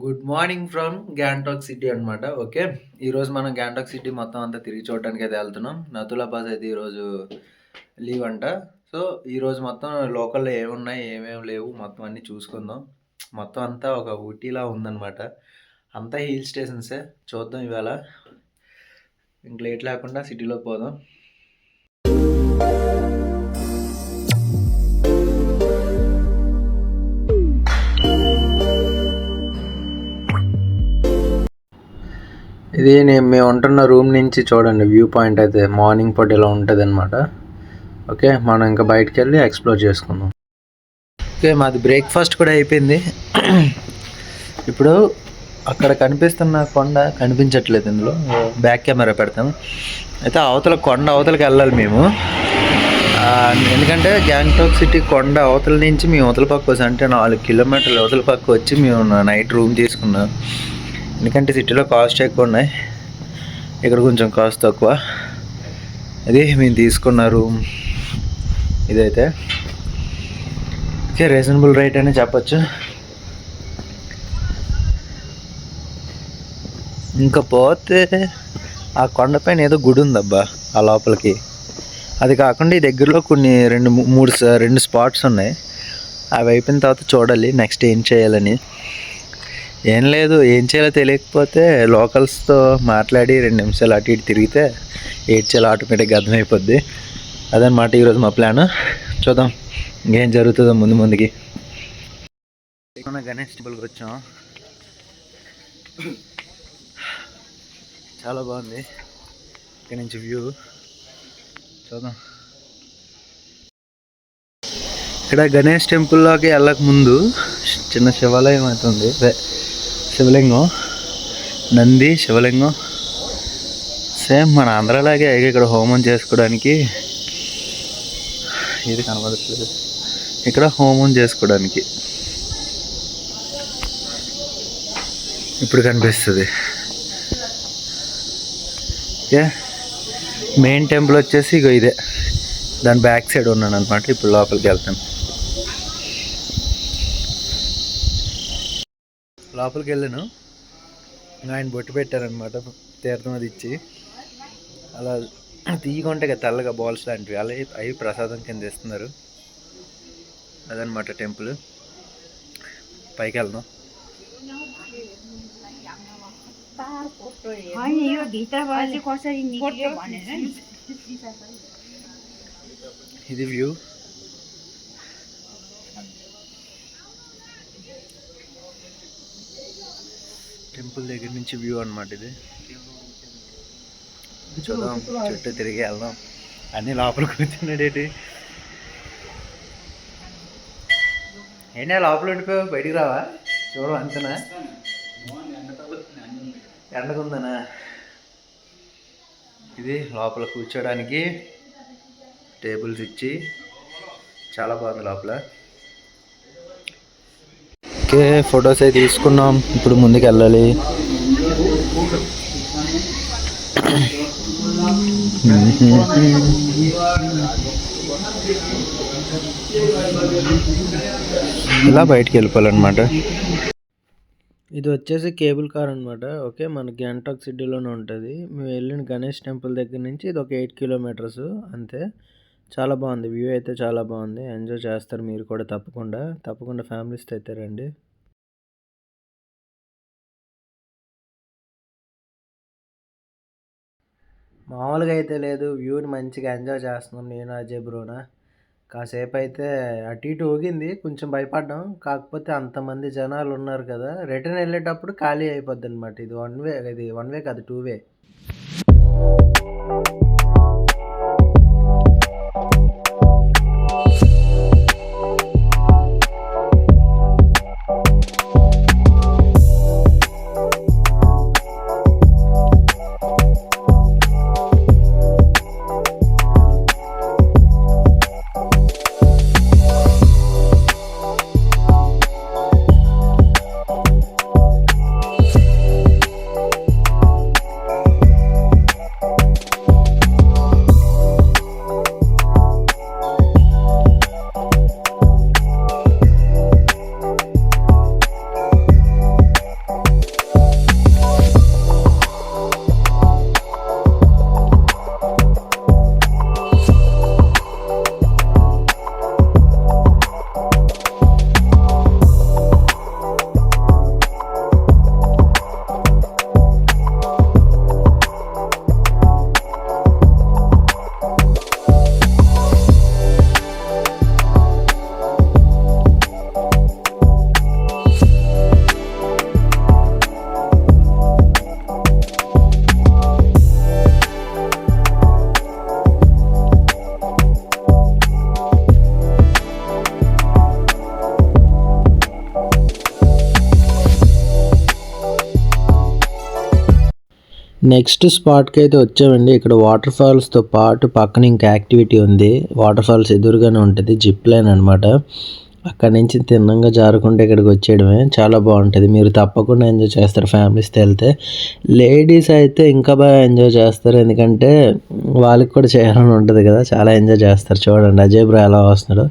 Good morning from Gangtok city అనమాట. Okay. ఈరోజు మనం గ్యాంగ్టాక్ సిటీ మొత్తం అంతా తిరిగి చూడటానికి అయితే వెళ్తున్నాం. నతులా పాస్ అయితే ఈరోజు లీవ్ అంట. సో, ఈరోజు మొత్తం లోకల్‌లో ఏమున్నాయి, ఏమేమి లేవు మొత్తం అన్నీ చూసుకుందాం. మొత్తం అంతా ఒక ఊటీలా ఉందనమాట. అంతా హిల్ స్టేషన్సే. చూద్దాం ఇవాళ. ఇంక లేట్ లేకుండా సిటీలోకి పోదాం. ఇది మేము ఉంటున్న రూమ్ నుంచి చూడండి వ్యూ పాయింట్ అయితే మార్నింగ్ పూట ఇలా ఉంటుందన్నమాట. ఓకే, మనం ఇంకా బయటికి వెళ్ళి ఎక్స్ప్లోర్ చేసుకుందాం. ఓకే, మాది బ్రేక్ఫాస్ట్ కూడా అయిపోయింది. ఇప్పుడు అక్కడ కనిపిస్తున్న కొండ కనిపించట్లేదు, ఇందులో బ్యాక్ కెమెరా పెడతాం. అయితే కొండ అవతలకి వెళ్ళాలి మేము. ఎందుకంటే గ్యాంగ్టాక్ సిటీ కొండ అవతల నుంచి మేము అవతల పక్క వచ్చి, అంటే 4 కిలోమీటర్లు అవతల పక్క వచ్చి మేము నైట్ రూమ్ తీసుకున్నాం. ఎందుకంటే సిటీలో కాస్ట్ ఎక్కువ ఉన్నాయి, ఇక్కడ కొంచెం కాస్ట్ తక్కువ. ఇది మేము తీసుకున్న రూమ్ ఇదైతే. ఓకే, రీజనబుల్ రేట్ అని చెప్పచ్చు. ఇంకా పోతే ఆ కొండపైన ఏదో గుడి ఉందబ్బా ఆ లోపలికి. అది కాకుండా ఈ దగ్గరలో కొన్ని రెండు స్పాట్స్ ఉన్నాయి. అవి అయిపోయిన తర్వాత చూడాలి నెక్స్ట్ ఏం చేయాలని. ఏం లేదు, ఏం చేయాలో తెలియకపోతే లోకల్స్తో మాట్లాడి 2 నిమిషాలు అటు ఇటు తిరిగితే ఏడ్ చేయాలో ఆటోమేటిక్గా అర్థమైపోద్ది. అదనమాట ఈరోజు మా ప్లాన్. చూద్దాం ఇంకేం జరుగుతుందో ముందుకి. గణేష్ టెంపుల్కి వచ్చాం. చాలా బాగుంది ఇక్కడ నుంచి వ్యూ. చూద్దాం. ఇక్కడ గణేష్ టెంపుల్లోకి వెళ్ళక ముందు చిన్న శివాలయం అవుతుంది. శివలింగం, నంది, శివలింగం సేమ్ మన ఆంధ్రలాగే. ఇక్కడ హోమం చేసుకోవడానికి ఇది కనబడట్లేదు. ఇక్కడ హోమం చేసుకోవడానికి ఇప్పుడు కనిపిస్తుంది. ఓకే, మెయిన్ టెంపుల్ వచ్చేసి ఇగో ఇదే, దాని బ్యాక్ సైడ్ ఉన్నాను అనమాట. ఇప్పుడు లోపలికి వెళ్తాను. లోపలికి వెళ్ళాను, ఆయన బొట్టు పెట్టారనమాట తీర్థం అది ఇచ్చి. అలా తీయకుంటే కదా తెల్లగా బాల్స్ లాంటివి, అలా అవి ప్రసాదం కింద ఇస్తున్నారు. అదనమాట టెంపుల్. పైకి వెళ్దాం. ఇది వ్యూ. టెంపుల్ దగ్గర నుంచి వ్యూ అనమాట ఇది. చూద్దాం, చుట్టూ తిరిగి వెళ్దాం. అన్నీ లోపల కూర్చున్నాడేటి. ఏంటో లోపల ఉండిపోయావు, బయటికి రావా? చూడవు అంతనా? ఎండకుందనా? ఇది లోపల కూర్చోడానికి టేబుల్స్ ఇచ్చి చాలా బాగుంది లోపల. ఓకే, ఫొటోస్ అయితే తీసుకున్నాం. ఇప్పుడు ముందుకు వెళ్ళాలి. ఇలా బయటికి వెళ్ళిపోవాలన్నమాట. ఇది వచ్చేసి కేబుల్ కార్ అనమాట. ఓకే, మన గ్యాంగ్టాక్ సిటీలోనే ఉంటుంది. మేము వెళ్ళిన గణేష్ టెంపుల్ దగ్గర నుంచి ఇది ఒక 8 కిలోమీటర్స్ అంతే. చాలా బాగుంది వ్యూ అయితే, చాలా బాగుంది. ఎంజాయ్ చేస్తారు మీరు కూడా. తప్పకుండా ఫ్యామిలీస్తో అయితే రండి. మామూలుగా అయితే లేదు, వ్యూని మంచిగా ఎంజాయ్ చేస్తున్నాం నేను, అజయ్, బ్రోనా. కాసేపు అయితే అటు ఇటు ఊగింది, కొంచెం భయపడ్డాం. కాకపోతే అంతమంది జనాలు ఉన్నారు కదా, రిటర్న్ వెళ్ళేటప్పుడు ఖాళీ అయిపోద్ది అనమాట. ఇది వన్ వే కాదు, 2 వే. నెక్స్ట్ స్పాట్కి అయితే వచ్చామండి. ఇక్కడ వాటర్ ఫాల్స్తో పాటు పక్కన ఇంకా యాక్టివిటీ ఉంది. వాటర్ ఫాల్స్ ఎదురుగానే ఉంటుంది, జిప్ లైన్ అనమాట. అక్కడి నుంచి తిన్నంగా జారుకుంటే ఇక్కడికి వచ్చేయడమే. చాలా బాగుంటుంది, మీరు తప్పకుండా ఎంజాయ్ చేస్తారు ఫ్యామిలీస్తో వెళ్తే. లేడీస్ అయితే ఇంకా బాగా ఎంజాయ్ చేస్తారు, ఎందుకంటే వాళ్ళకి కూడా చేయాలని ఉంటుంది కదా, చాలా ఎంజాయ్ చేస్తారు. చూడండి అజయ్ బ్రో ఎలా వస్తున్నాడు.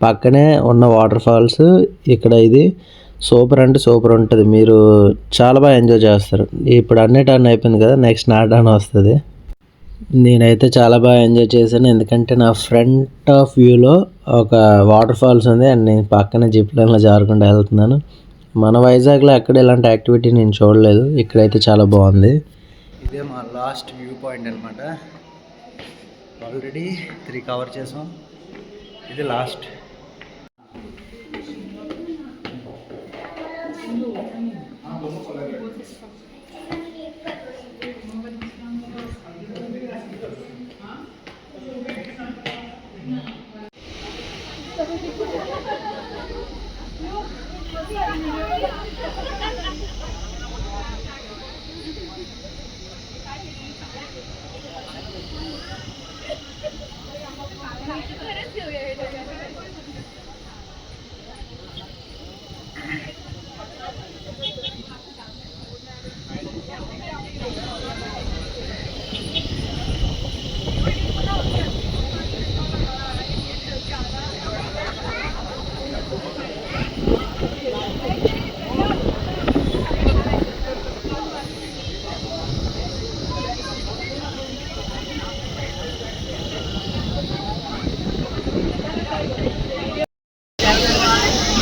పక్కనే ఉన్న వాటర్ ఫాల్స్ ఇక్కడ. ఇది సూపర్ అంటే సూపర్ ఉంటుంది, మీరు చాలా బాగా ఎంజాయ్ చేస్తారు. ఇప్పుడు అన్ని టర్న్ అయిపోయింది కదా, నెక్స్ట్ నా టర్న్ వస్తుంది. నేనైతే చాలా బాగా ఎంజాయ్ చేశాను, ఎందుకంటే నా ఫ్రంట్ ఆఫ్ వ్యూలో ఒక వాటర్ ఫాల్స్ ఉంది అండ్ నేను పక్కన జిప్ లైన్లో జారుకుంటూ వెళ్తున్నాను. మన వైజాగ్లో ఎక్కడ ఇలాంటి యాక్టివిటీ నేను చూడలేదు, ఇక్కడైతే చాలా బాగుంది. ఇదే మా లాస్ట్ వ్యూ పాయింట్ అనమాట. ఆల్రెడీ 3 కవర్ చేసాం, ఇది లాస్ట్.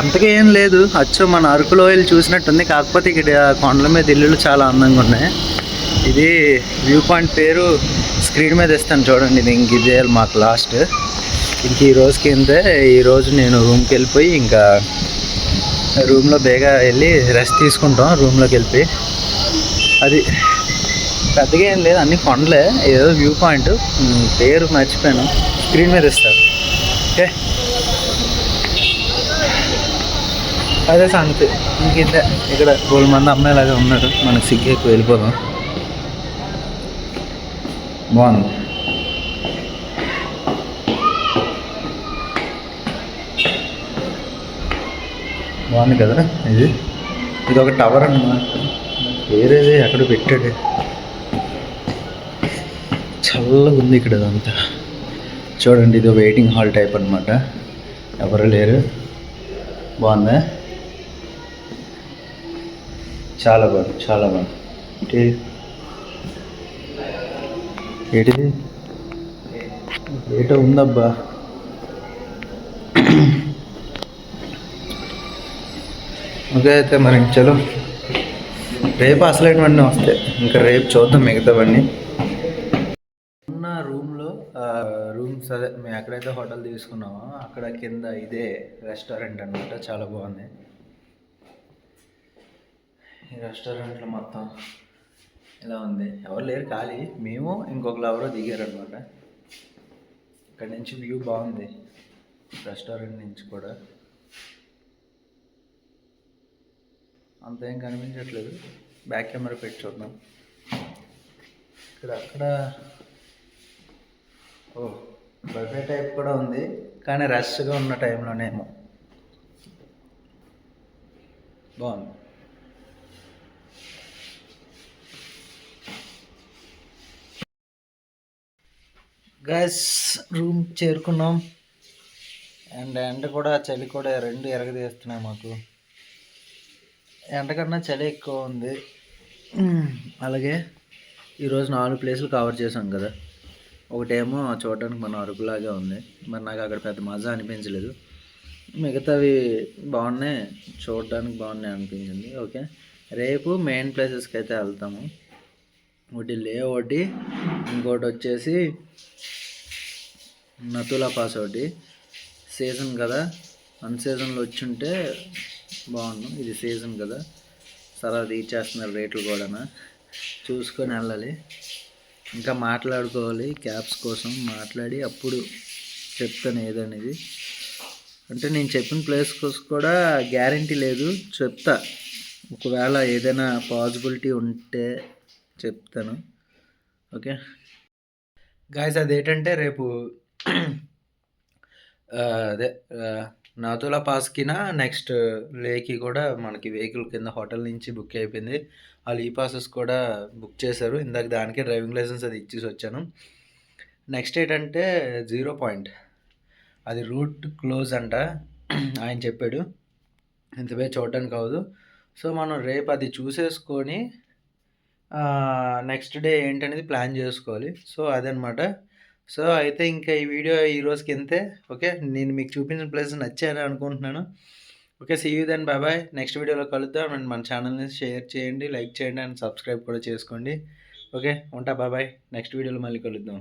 అంతగా ఏం లేదు, అచ్చం మన అరకు లోయలు చూసినట్టుంది. కాకపోతే ఇక్కడ కొండల మీద ఇల్లులు చాలా అందంగా ఉన్నాయి. ఇది వ్యూ పాయింట్ పేరు స్క్రీన్ మీద ఇస్తాను చూడండి. ఇది ఇంక ఇదే మాకు లాస్ట్. ఇంక ఈ రోజుకి ఇంతే. ఈరోజు నేను రూమ్కి వెళ్ళిపోయి ఇంకా రూమ్లో బేగా వెళ్ళి రెస్ట్ తీసుకుంటాం. రూమ్లోకి వెళ్ళిపోయి అది పెద్దగా ఏం లేదు, అన్ని కొండలే. ఏదో వ్యూ పాయింట్ పేరు మర్చిపోయాను, స్క్రీన్ మీద ఇస్తాను. ఓకే, అదే సంగతి. ఇంకింతే. ఇక్కడ 12 మంది అమ్మాయిలు అదే ఉన్నారు, మనకు సిగ్గు ఎక్కువ. వెళ్ళిపోదాం. బాగుంది, బాగుంది కదా. ఇది ఒక టవర్ అన్నమాట. వేరేది ఎక్కడ పెట్టాడు, చల్లగా ఉంది ఇక్కడ అదంతా. చూడండి, ఇది వెయిటింగ్ హాల్ టైప్ అనమాట, ఎవరు లేరు. బాగుందా, చాలా బాగుంది, చాలా బాగుంది. ఏంటిది ఏటో ఉందబ్బా. ఓకే, అయితే మరి చలో, రేపు అసలైనవన్నీ వస్తాయి. ఇంకా రేపు చూద్దాం మిగతావన్నీ. ఉన్న రూమ్స్ అదే మేము ఎక్కడైతే హోటల్ తీసుకున్నామో అక్కడ కింద ఇదే రెస్టారెంట్ అనమాట. చాలా బాగుంది ఈ రెస్టారెంట్లో. మొత్తం ఇలా ఉంది, ఎవరు లేరు, ఖాళీ. మేము ఇంకొకరు ఎవరో దిగారనమాట. ఇక్కడ నుంచి వ్యూ బాగుంది, రెస్టారెంట్ నుంచి కూడా అంతేం కనిపించట్లేదు. బ్యాక్ కెమెరా పెట్టి చూద్దాం. అక్కడ బఫే టైప్ కూడా ఉంది, కానీ రష్గా ఉన్న టైంలోనేమో. బాగుంది. గైస్, రూమ్ చేరుకున్నాం. అండ్ ఎండ కూడా చలి కూడా రెండు ఎరగదీస్తున్నాయి మాకు. ఎండ కన్నా చలి ఎక్కువ ఉంది. అలాగే ఈరోజు 4 ప్లేసులు కవర్ చేసాం కదా. ఒకటేమో చూడడానికి మన అరకులాగే ఉంది, మరి నాకు అక్కడ పెద్ద మజా అనిపించలేదు. మిగతావి బాగున్నాయి, చూడడానికి బాగున్నాయి అనిపించింది. ఓకే, రేపు మెయిన్ ప్లేసెస్కి అయితే వెళ్తాము. ఒకటి ఒకటి, ఇంకోటి వచ్చేసి నతులా పాస్. ఒకటి సీజన్ కదా, అన్సీజన్లో వచ్చి ఉంటే బాగుండు. ఇది సీజన్ కదా, సరే తీసేస్తున్నారు రేట్లు కూడా, చూసుకొని వెళ్ళాలి. ఇంకా మాట్లాడుకోవాలి, క్యాబ్స్ కోసం మాట్లాడి అప్పుడు చెప్తాను ఏదనేది. అంటే నేను చెప్పిన ప్లేస్ కోసం కూడా గ్యారంటీ లేదు, చెప్తా. ఒకవేళ ఏదైనా పాసిబిలిటీ ఉంటే చెప్తాను. ఓకే గాయస్, అదేంటంటే రేపు అదే నాతులా పాస్కిన నెక్స్ట్ లేకి కూడా మనకి వెహికల్ కింద హోటల్ నుంచి బుక్ అయిపోయింది. వాళ్ళు ఈ పాసెస్ కూడా బుక్ చేశారు. ఇందాక దానికే డ్రైవింగ్ లైసెన్స్ అది ఇచ్చేసి వచ్చాను. నెక్స్ట్ ఏంటంటే 0 పాయింట్, అది రూట్ క్లోజ్ అంట ఆయన చెప్పాడు, ఇంతవే చూడడానికి కావదు. సో మనం రేపు అది చూసేసుకొని నెక్స్ట్ డే ఏంటనేది ప్లాన్ చేసుకోవాలి. సో అదనమాట. సో అయితే ఇంకా ఈ వీడియో ఈ రోజుకి ఇంతే. ఓకే, నేను మీకు చూపించిన ప్లేస్ నచ్చాయని అనుకుంటున్నాను. Okay, see you then, bye bye. Next వీడియోలో కలుద్దాం. అండ్ మన ఛానల్ని షేర్ చేయండి, లైక్ చేయండి అండ్ సబ్స్క్రైబ్ కూడా చేసుకోండి. ఓకే, ఉంటా, బాయ్ బాయ్. నెక్స్ట్ వీడియోలో మళ్ళీ కలుద్దాం.